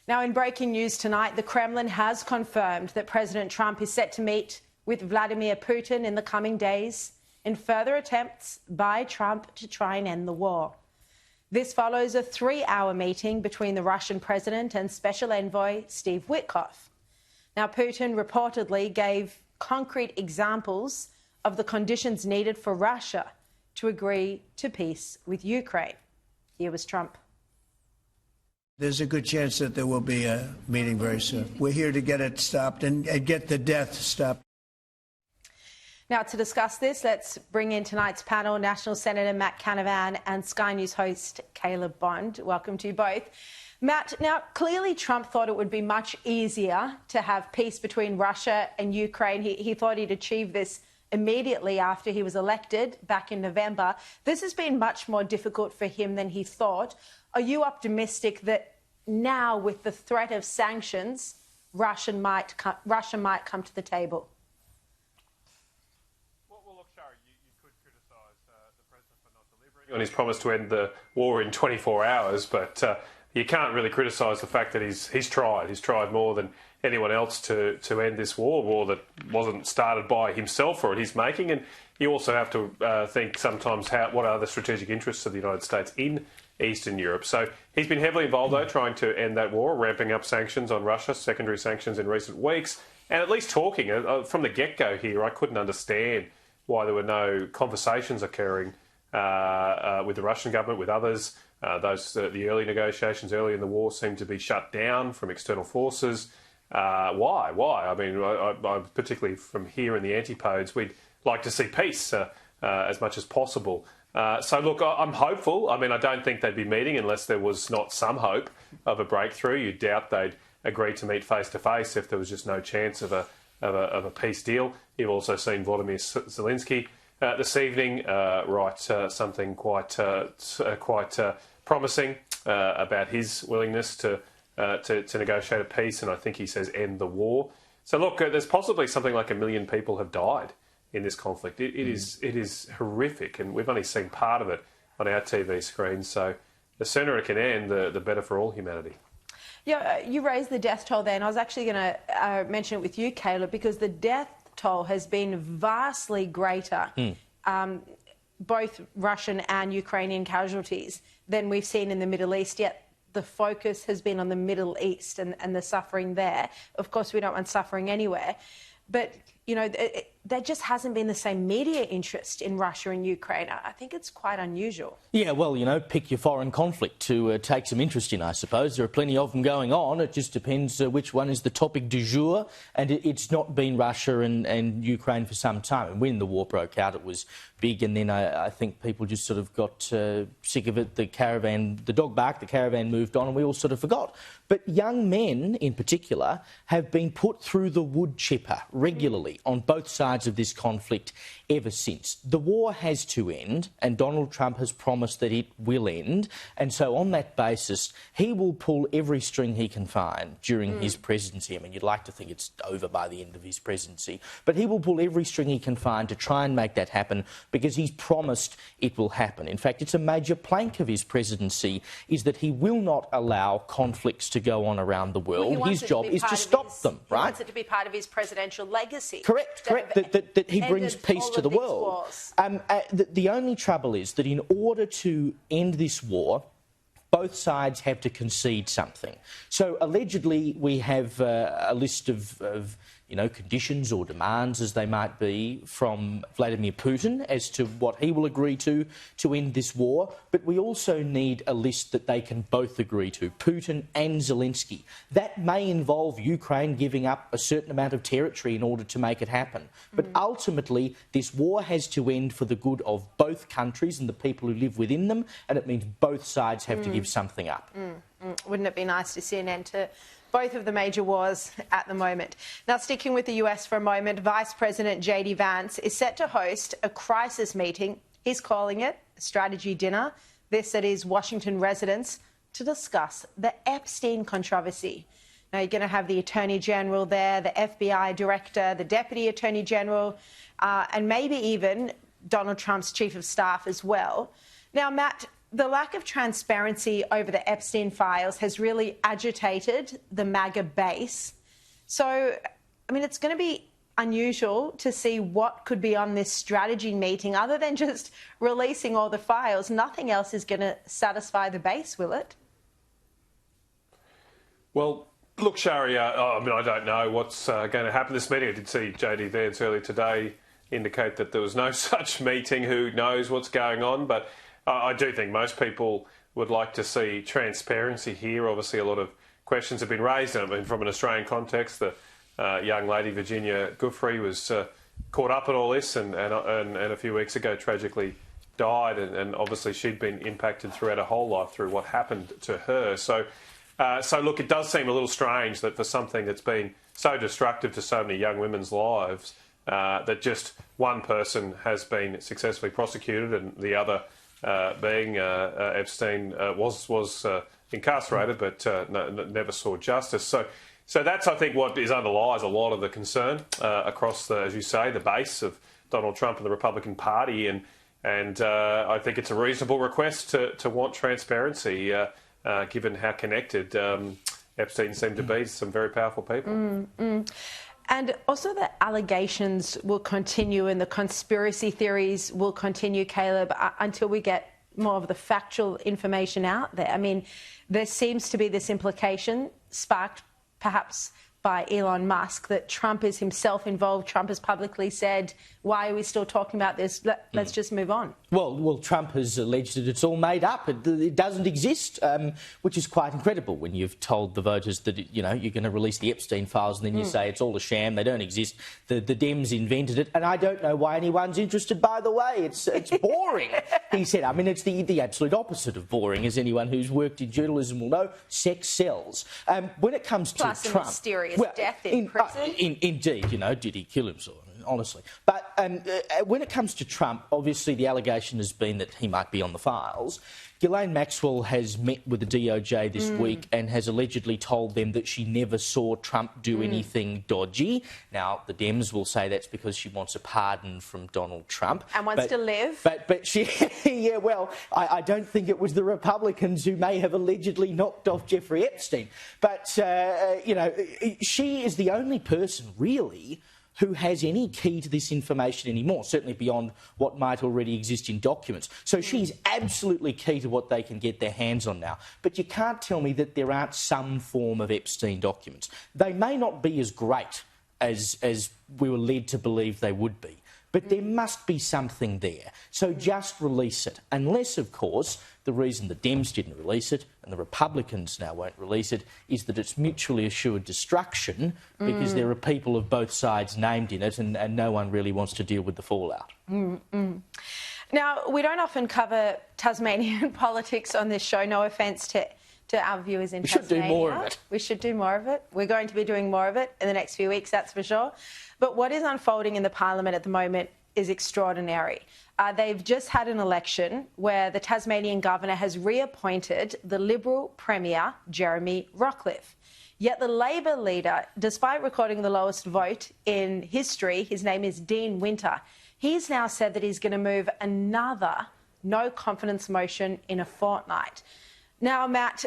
Now, in breaking news tonight, the Kremlin has confirmed that President Trump is set to meet with Vladimir Putin in the coming days in further attempts by Trump to try and end the war. This follows a 3-hour meeting between the Russian president and Special Envoy Steve Witkoff. Now, Putin reportedly gave concrete examples of the conditions needed for Russia to agree to peace with Ukraine. Here was Trump. There's a good chance that there will be a meeting very soon. We're here to get it stopped and get the death stopped. Now, to discuss this, let's bring in tonight's panel, National Senator M.Canavan and Sky News host Caleb Bond. Welcome to you both. Matt, now, clearly Trump thought it would be much easier to have peace between Russia and Ukraine. He thought he'd achieve this immediately after he was elected back in November. This has been much more difficult for him than he thought. Are you optimistic that now, with the threat of sanctions, Russia might come to the table? Well, look, Sharri, you could criticise the president for not delivering on his promise to end the war in 24 hours, but you can't really criticise the fact that he's tried. He's tried more than anyone else to end this war that wasn't started by himself or at his making. And you also have to think sometimes what are the strategic interests of the United States in Eastern Europe. So he's been heavily involved, though, trying to end that war, ramping up sanctions on Russia, secondary sanctions in recent weeks, and at least talking. From the get-go here, I couldn't understand why there were no conversations occurring with the Russian government, with others. The early negotiations early in the war seemed to be shut down from external forces. Why? I mean, I particularly from here in the antipodes, we'd like to see peace as much as possible. So, look, I'm hopeful. I mean, I don't think they'd be meeting unless there was not some hope of a breakthrough. You'd doubt they'd agree to meet face-to-face if there was just no chance of a peace deal. You've also seen Volodymyr Zelensky this evening write something quite promising about his willingness to negotiate a peace, and I think he says end the war. So look, there's possibly something like 1 million people have died in this conflict. It is horrific, and we've only seen part of it on our TV screens. So the sooner it can end, the better for all humanity. Yeah, you raised the death toll there, and I was actually going to mention it with you, Caleb, because the death toll has been vastly greater, both Russian and Ukrainian casualties, than we've seen in the Middle East, yet the focus has been on the Middle East and the suffering there. Of course, we don't want suffering anywhere. But, you know, there just hasn't been the same media interest in Russia and Ukraine. I think it's quite unusual. Yeah, well, you know, pick your foreign conflict to take some interest in, I suppose. There are plenty of them going on. It just depends which one is the topic du jour. And it's not been Russia and Ukraine for some time. And when the war broke out, it was big. And then I think people just sort of got sick of it. The dog barked, the caravan moved on, and we all sort of forgot. But young men, in particular, have been put through the wood chipper regularly on both sides of this conflict ever since. The war has to end, and Donald Trump has promised that it will end. And so on that basis, he will pull every string he can find during his presidency. I mean, you'd like to think it's over by the end of his presidency, but he will pull every string he can find to try and make that happen, because he's promised it will happen. In fact, it's a major plank of his presidency is that he will not allow conflicts to go on around the world. Well, his job is to stop them, right? He wants it to be part of his presidential legacy. Correct. That he brings peace to the world. The only trouble is that in order to end this war, both sides have to concede something. So allegedly we have a list of conditions or demands, as they might be, from Vladimir Putin as to what he will agree to end this war. But we also need a list that they can both agree to, Putin and Zelensky. That may involve Ukraine giving up a certain amount of territory in order to make it happen. But ultimately, this war has to end for the good of both countries and the people who live within them, and it means both sides have to give something up. Wouldn't it be nice to see an end to both of the major wars at the moment? Now, sticking with the US for a moment, Vice President J.D. Vance is set to host a crisis meeting. He's calling it a strategy dinner. This at his Washington residence to discuss the Epstein controversy. Now, you're going to have the Attorney General there, the FBI Director, the Deputy Attorney General, and maybe even Donald Trump's Chief of Staff as well. Now, Matt, the lack of transparency over the Epstein files has really agitated the MAGA base. So, I mean, it's going to be unusual to see what could be on this strategy meeting other than just releasing all the files. Nothing else is going to satisfy the base, will it? Well, look, Sharri, I don't know what's going to happen this meeting. I did see JD Vance earlier today indicate that there was no such meeting. Who knows what's going on? But I do think most people would like to see transparency here. Obviously, a lot of questions have been raised. I mean, from an Australian context, the young lady, Virginia Giuffre, was caught up in all this and a few weeks ago tragically died. And obviously she'd been impacted throughout her whole life through what happened to her. So look, it does seem a little strange that for something that's been so destructive to so many young women's lives, that just one person has been successfully prosecuted and the other being Epstein was incarcerated but never saw justice. So that's, I think, what underlies a lot of the concern across the, as you say, the base of Donald Trump and the Republican Party, and I think it's a reasonable request to want transparency, given how connected Epstein seemed to be to some very powerful people. And also the allegations will continue and the conspiracy theories will continue, Caleb, until we get more of the factual information out there. I mean, there seems to be this implication sparked perhaps by Elon Musk that Trump is himself involved. Trump has publicly said, why are we still talking about this? Let's just move on. Well, Trump has alleged that it's all made up. It doesn't exist, which is quite incredible when you've told the voters that, you're going to release the Epstein files and then you say it's all a sham, they don't exist. The Dems invented it, and I don't know why anyone's interested, by the way. It's boring, he said. I mean, it's the absolute opposite of boring, as anyone who's worked in journalism will know. Sex sells. When it comes to Trump... Plus a mysterious death in prison. Indeed, did he kill himself? Honestly. But when it comes to Trump, obviously the allegation has been that he might be on the files. Ghislaine Maxwell has met with the DOJ this week and has allegedly told them that she never saw Trump do anything dodgy. Now, the Dems will say that's because she wants a pardon from Donald Trump. And wants to live. But she... yeah, well, I don't think it was the Republicans who may have allegedly knocked off Jeffrey Epstein. But, she is the only person, really, who has any key to this information anymore, certainly beyond what might already exist in documents. So she's absolutely key to what they can get their hands on now. But you can't tell me that there aren't some form of Epstein documents. They may not be as great as we were led to believe they would be, but there must be something there. So just release it. Unless, of course, the reason the Dems didn't release it and the Republicans now won't release it is that it's mutually assured destruction because there are people of both sides named in it and no one really wants to deal with the fallout. Now, we don't often cover Tasmanian politics on this show, no offence to our viewers in Tasmania. We should do more of it. We should do more of it. We're going to be doing more of it in the next few weeks, that's for sure. But what is unfolding in the Parliament at the moment is extraordinary. They've just had an election where the Tasmanian governor has reappointed the Liberal Premier, Jeremy Rockcliffe. Yet the Labor leader, despite recording the lowest vote in history, his name is Dean Winter, he's now said that he's going to move another no-confidence motion in a fortnight. Now, Matt,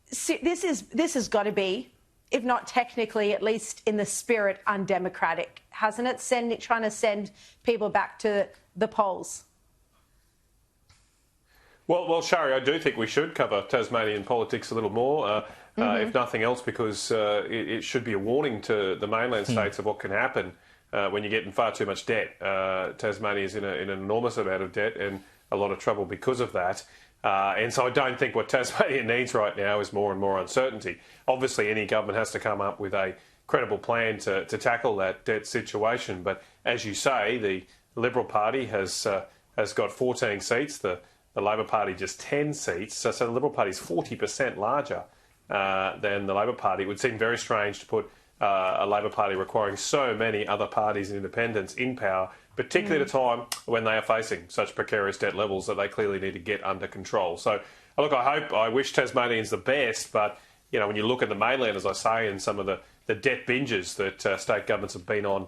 this has got to be, if not technically, at least in the spirit, undemocratic, hasn't it? Trying to send people back to the polls. Well, Sharri, I do think we should cover Tasmanian politics a little more, if nothing else, because it should be a warning to the mainland states of what can happen when you get in far too much debt. Tasmania is in an enormous amount of debt and a lot of trouble because of that. And so I don't think what Tasmania needs right now is more and more uncertainty. Obviously, any government has to come up with a credible plan to tackle that debt situation. But as you say, the Liberal Party has got 14 seats, the Labor Party just 10 seats. So the Liberal Party is 40% larger than the Labor Party. It would seem very strange to put a Labor Party requiring so many other parties and independents in power, particularly at a time when they are facing such precarious debt levels that they clearly need to get under control. So, look, I wish Tasmanians the best, but, when you look at the mainland, as I say, and some of the debt binges that state governments have been on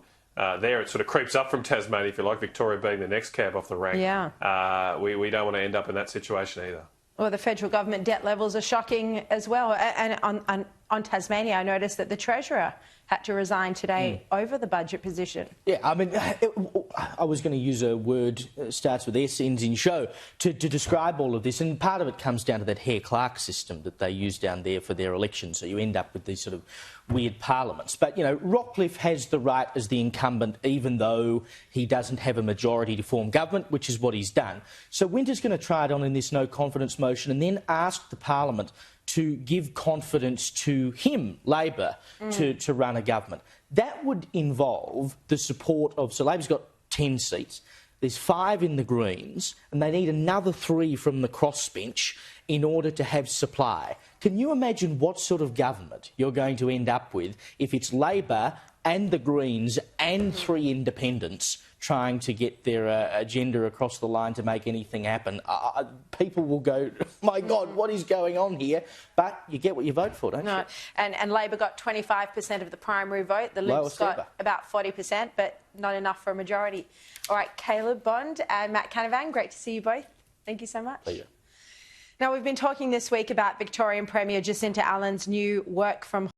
there. It sort of creeps up from Tasmania, if you like, Victoria being the next cab off the rank. Yeah. We don't want to end up in that situation either. Well, the federal government debt levels are shocking as well. And on Tasmania, I noticed that the Treasurer had to resign today over the budget position. Yeah, I mean, I was going to use a word starts with S, ends in show, to describe all of this, and part of it comes down to that Hare-Clark system that they use down there for their elections, so you end up with these sort of weird parliaments. But, you know, Rockcliffe has the right as the incumbent, even though he doesn't have a majority to form government, which is what he's done. So Winter's going to try it on in this no-confidence motion and then ask the Parliament to give confidence to him, Labor, to run a government. That would involve the support of... So Labor's got 10 seats. There's 5 in the Greens, and they need another 3 from the crossbench in order to have supply. Can you imagine what sort of government you're going to end up with if it's Labor and the Greens and 3 independents trying to get their agenda across the line to make anything happen? People will go, my God, what is going on here? But you get what you vote for, don't you? And Labor got 25% of the primary vote. The Libs got about 40%, but not enough for a majority. All right, Caleb Bond and Matt Canavan, great to see you both. Thank you so much. Pleasure. Now, we've been talking this week about Victorian Premier Jacinta Allen's new work from